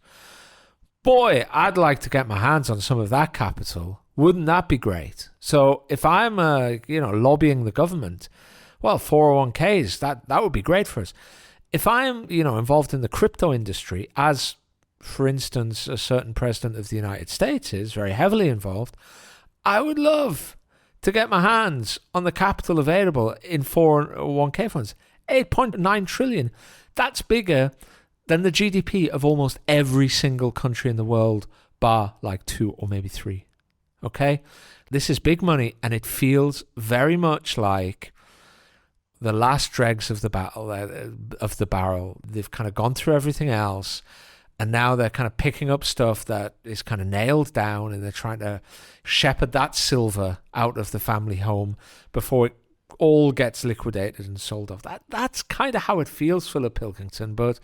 Boy, I'd like to get my hands on some of that capital. Wouldn't that be great? So if I'm, lobbying the government, well, 401ks, that would be great for us. If I'm, involved in the crypto industry, as, for instance, a certain president of the United States is very heavily involved, I would love to get my hands on the capital available in 401k funds. 8.9 trillion. That's bigger than the GDP of almost every single country in the world, bar like 2 or maybe 3. Okay? This is big money, and it feels very much like the last dregs of the barrel. They've kind of gone through everything else, and now they're kind of picking up stuff that is kind of nailed down, and they're trying to shepherd that silver out of the family home before it all gets liquidated and sold off. That's kind of how it feels, Philip Pilkington. But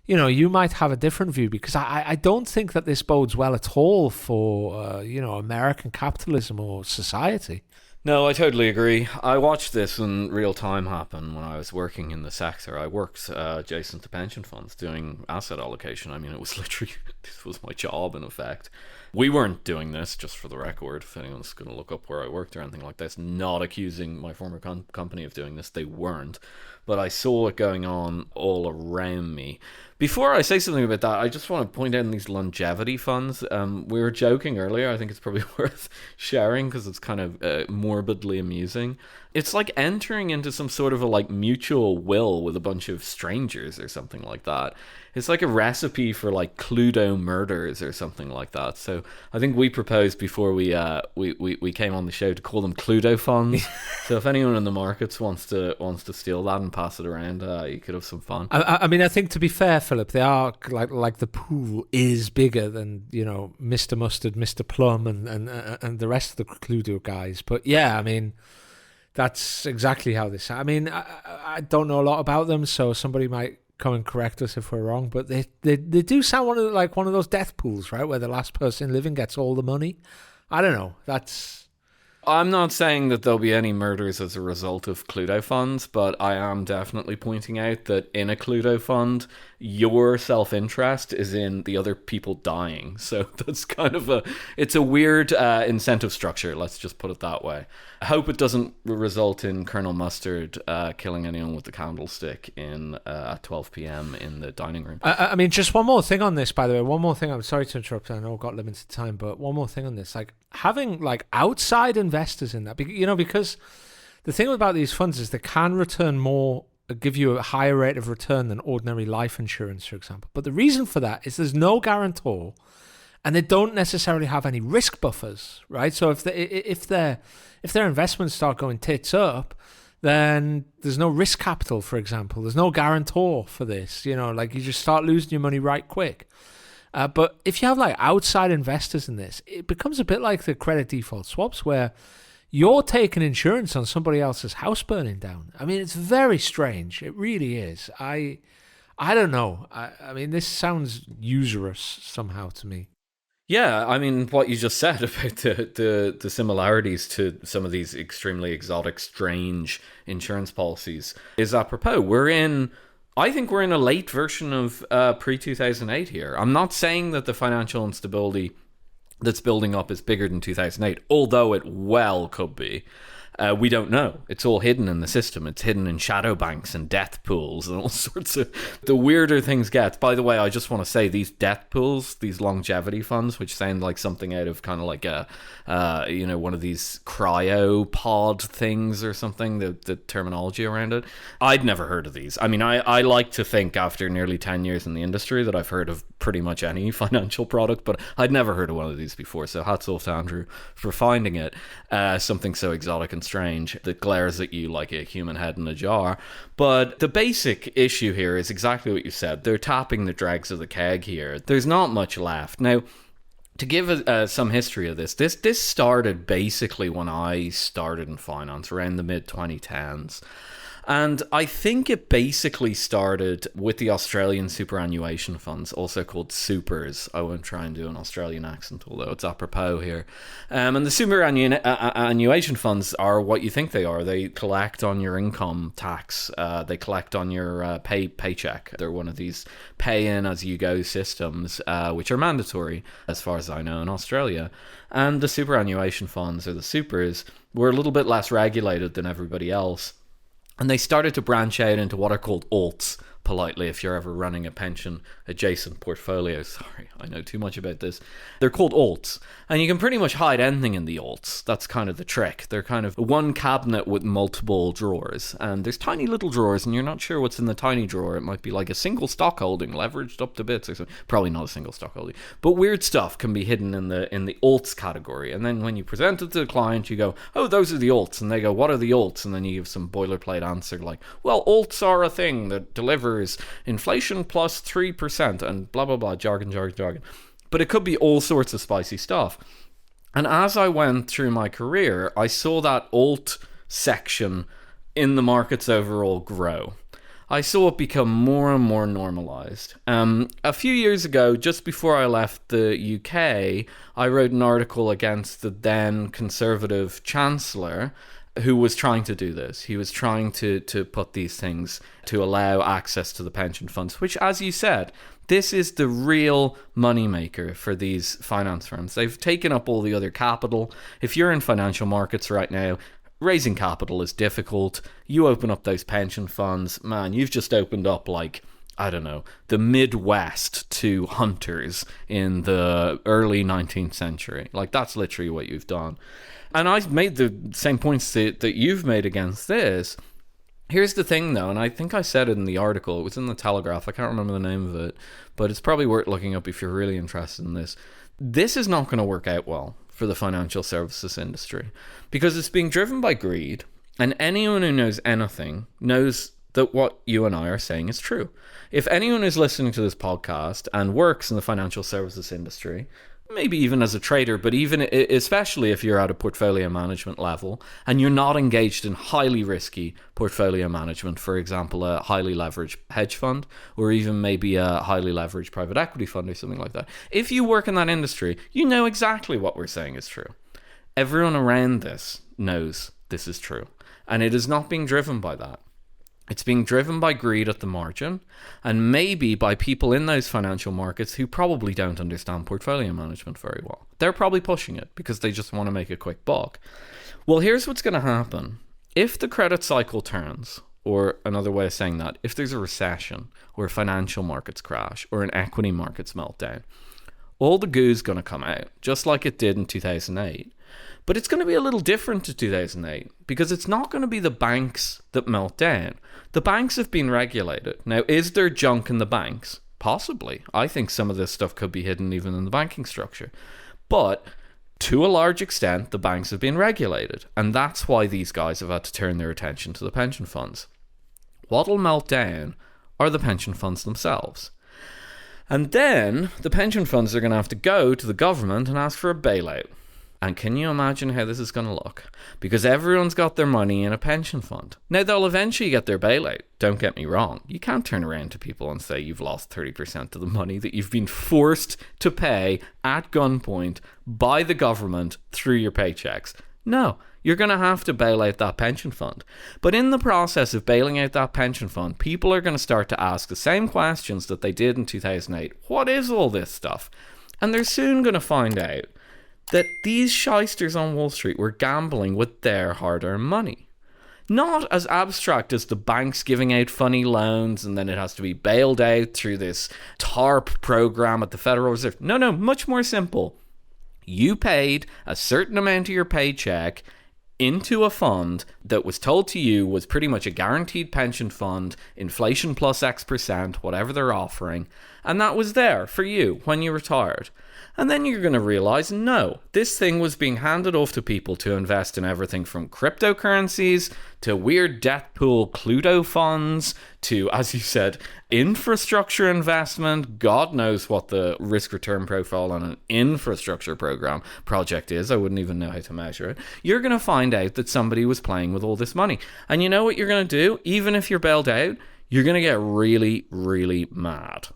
you might have a different view, because I don't think that this bodes well at all for American capitalism or society. No, I totally agree. I watched this in real time happen when I was working in the sector. I worked adjacent to pension funds doing asset allocation. I mean, it was literally, this was my job in effect. We weren't doing this, just for the record, if anyone's going to look up where I worked or anything like this, not accusing my former company of doing this. They weren't. But I saw it going on all around me. Before I say something about that, I just want to point out in these longevity funds, we were joking earlier, I think it's probably worth sharing because it's kind of morbidly amusing. It's like entering into some sort of a mutual will with a bunch of strangers or something like that. It's like a recipe for Cluedo murders or something like that. So I think we proposed before we came on the show to call them Cluedo funds. So if anyone in the markets wants to steal that and pass it around, you could have some fun. I mean, I think, to be fair, Philip, they are like the pool is bigger than Mr. Mustard, Mr. Plum, and the rest of the Cluedo guys. But yeah, I mean, that's exactly how this. I mean, I don't know a lot about them, so somebody might come and correct us if we're wrong. But they do sound one of those death pools, right, where the last person living gets all the money. I don't know. I'm not saying that there'll be any murders as a result of Cluedo funds, but I am definitely pointing out that in a Cluedo fund, your self-interest is in the other people dying. So that's kind of it's a weird incentive structure, let's just put it that way. I hope it doesn't result in Colonel Mustard killing anyone with the candlestick at 12 p.m. in the dining room. I mean, just one more thing on this, by the way. One more thing. I'm sorry to interrupt. I know I've got limited time, but one more thing on this. Having outside investors in that, because the thing about these funds is they can return more, give you a higher rate of return than ordinary life insurance, for example. But the reason for that is there's no guarantor, and they don't necessarily have any risk buffers, right? So if their investments start going tits up, then there's no risk capital, for example. There's no guarantor for this. You just start losing your money right quick. But if you have outside investors in this, it becomes a bit like the credit default swaps, where you're taking insurance on somebody else's house burning down. I mean, it's very strange. It really is. I don't know. I mean, this sounds usurious somehow to me. Yeah, I mean, what you just said about the similarities to some of these extremely exotic, strange insurance policies is apropos. I think we're in a late version of pre-2008 here. I'm not saying that the financial instability that's building up is bigger than 2008, although it well could be. We don't know. It's all hidden in the system. It's hidden in shadow banks and death pools and all sorts of... The weirder things get. By the way, I just want to say these death pools, these longevity funds, which sound like something out of kind of like one of these cryopod things or something, the terminology around it. I'd never heard of these. I mean, I like to think after nearly 10 years in the industry that I've heard of pretty much any financial product, but I'd never heard of one of these before. So hats off to Andrew for finding it. Something so exotic and strange that glares at you like a human head in a jar. But the basic issue here is exactly what you said. They're tapping the dregs of the keg here. There's not much left. Now, to give some history of this started basically when I started in finance around the mid-2010s. And I think it basically started with the Australian superannuation funds, also called supers. I won't try and do an Australian accent, although it's apropos here. And the superannuation funds are what you think they are. They collect on your income tax. They collect on your paycheck. They're one of these pay-in-as-you-go systems, which are mandatory, as far as I know, in Australia. And the superannuation funds, or the supers, were a little bit less regulated than everybody else. And they started to branch out into what are called alts, politely, if you're ever running a pension adjacent portfolio. Sorry, I know too much about this. They're called alts, and you can pretty much hide anything in the alts. That's kind of the trick. They're kind of one cabinet with multiple drawers, and there's tiny little drawers, and you're not sure what's in the tiny drawer. It might be like a single stock holding leveraged up to bits or something. Probably not a single stock holding, but weird stuff can be hidden in the alts category. And then when you present it to the client, you go, "Oh, those are the alts," and they go, "What are the alts?" And then you give some boilerplate answer like, "Well, alts are a thing that delivers inflation plus 3% and blah blah blah, jargon. But it could be all sorts of spicy stuff. And as I went through my career, I saw that alt section in the markets overall grow. I saw it become more and more normalized. A few years ago, just before I left the UK, I wrote an article against the then Conservative Chancellor, who was trying to do this. He was trying to put these things to allow access to the pension funds, which, as you said, this is the real moneymaker for these finance firms. They've taken up all the other capital. If you're in financial markets right now, raising capital is difficult. You open up those pension funds, man, you've just opened up, like, I don't know, the Midwest to hunters in the early 19th century. Like, that's literally what you've done. And I've made the same points that you've made against this. Here's the thing, though, and I think I said it in the article. It was in the Telegraph. I can't remember the name of it, but it's probably worth looking up if you're really interested in this. This is not going to work out well for the financial services industry because it's being driven by greed, and anyone who knows anything knows that what you and I are saying is true. If anyone is listening to this podcast and works in the financial services industry, maybe even as a trader, but even especially if you're at a portfolio management level and you're not engaged in highly risky portfolio management, for example, a highly leveraged hedge fund, or even maybe a highly leveraged private equity fund or something like that. If you work in that industry, you know exactly what we're saying is true. Everyone around this knows this is true, and it is not being driven by that. It's being driven by greed at the margin, and maybe by people in those financial markets who probably don't understand portfolio management very well. They're probably pushing it because they just want to make a quick buck. Well, here's what's going to happen. If the credit cycle turns, or another way of saying that, if there's a recession, or financial markets crash, or an equity markets meltdown, all the goo's going to come out, just like it did in 2008. But it's going to be a little different to 2008 because it's not going to be the banks that melt down. The banks have been regulated. Now, is there junk in the banks? Possibly. I think some of this stuff could be hidden even in the banking structure. But to a large extent, the banks have been regulated. And that's why these guys have had to turn their attention to the pension funds. What'll melt down are the pension funds themselves. And then the pension funds are going to have to go to the government and ask for a bailout. And can you imagine how this is going to look? Because everyone's got their money in a pension fund. Now, they'll eventually get their bailout. Don't get me wrong. You can't turn around to people and say you've lost 30% of the money that you've been forced to pay at gunpoint by the government through your paychecks. No, you're going to have to bail out that pension fund. But in the process of bailing out that pension fund, people are going to start to ask the same questions that they did in 2008. What is all this stuff? And they're soon going to find out that these shysters on Wall Street were gambling with their hard-earned money. Not as abstract as the banks giving out funny loans and then it has to be bailed out through this TARP program at the Federal Reserve. No, much more simple. You paid a certain amount of your paycheck into a fund that was told to you was pretty much a guaranteed pension fund, inflation plus X%, whatever they're offering, and that was there for you when you retired. And then you're going to realize, no, this thing was being handed off to people to invest in everything from cryptocurrencies to weird debt pool Cluedo funds to, as you said, infrastructure investment. God knows what the risk return profile on an infrastructure project is. I wouldn't even know how to measure it. You're going to find out that somebody was playing with all this money. And you know what you're going to do? Even if you're bailed out, you're going to get really, really mad.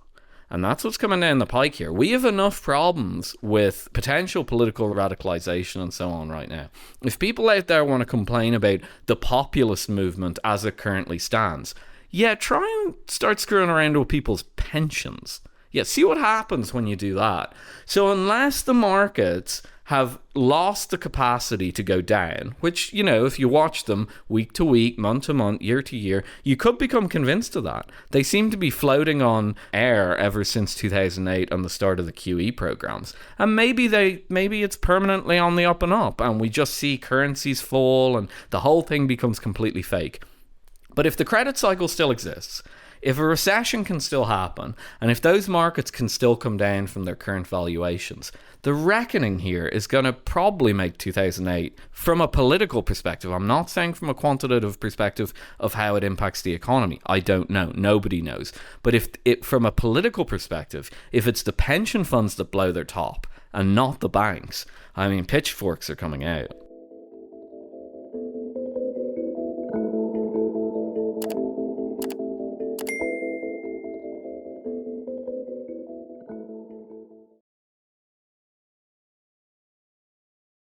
And that's what's coming down the pike here. We have enough problems with potential political radicalization and so on right now. If people out there want to complain about the populist movement as it currently stands, yeah, try and start screwing around with people's pensions. Yeah, see what happens when you do that. So unless the markets have lost the capacity to go down, which, you know, if you watch them week to week, month to month, year to year, you could become convinced of that. They seem to be floating on air ever since 2008 and the start of the QE programs. And maybe it's permanently on the up and up, and we just see currencies fall and the whole thing becomes completely fake. But if the credit cycle still exists, if a recession can still happen, and if those markets can still come down from their current valuations, the reckoning here is going to probably make 2008, from a political perspective, I'm not saying from a quantitative perspective of how it impacts the economy. I don't know. Nobody knows. But if it, from a political perspective, if it's the pension funds that blow their top and not the banks, I mean, pitchforks are coming out.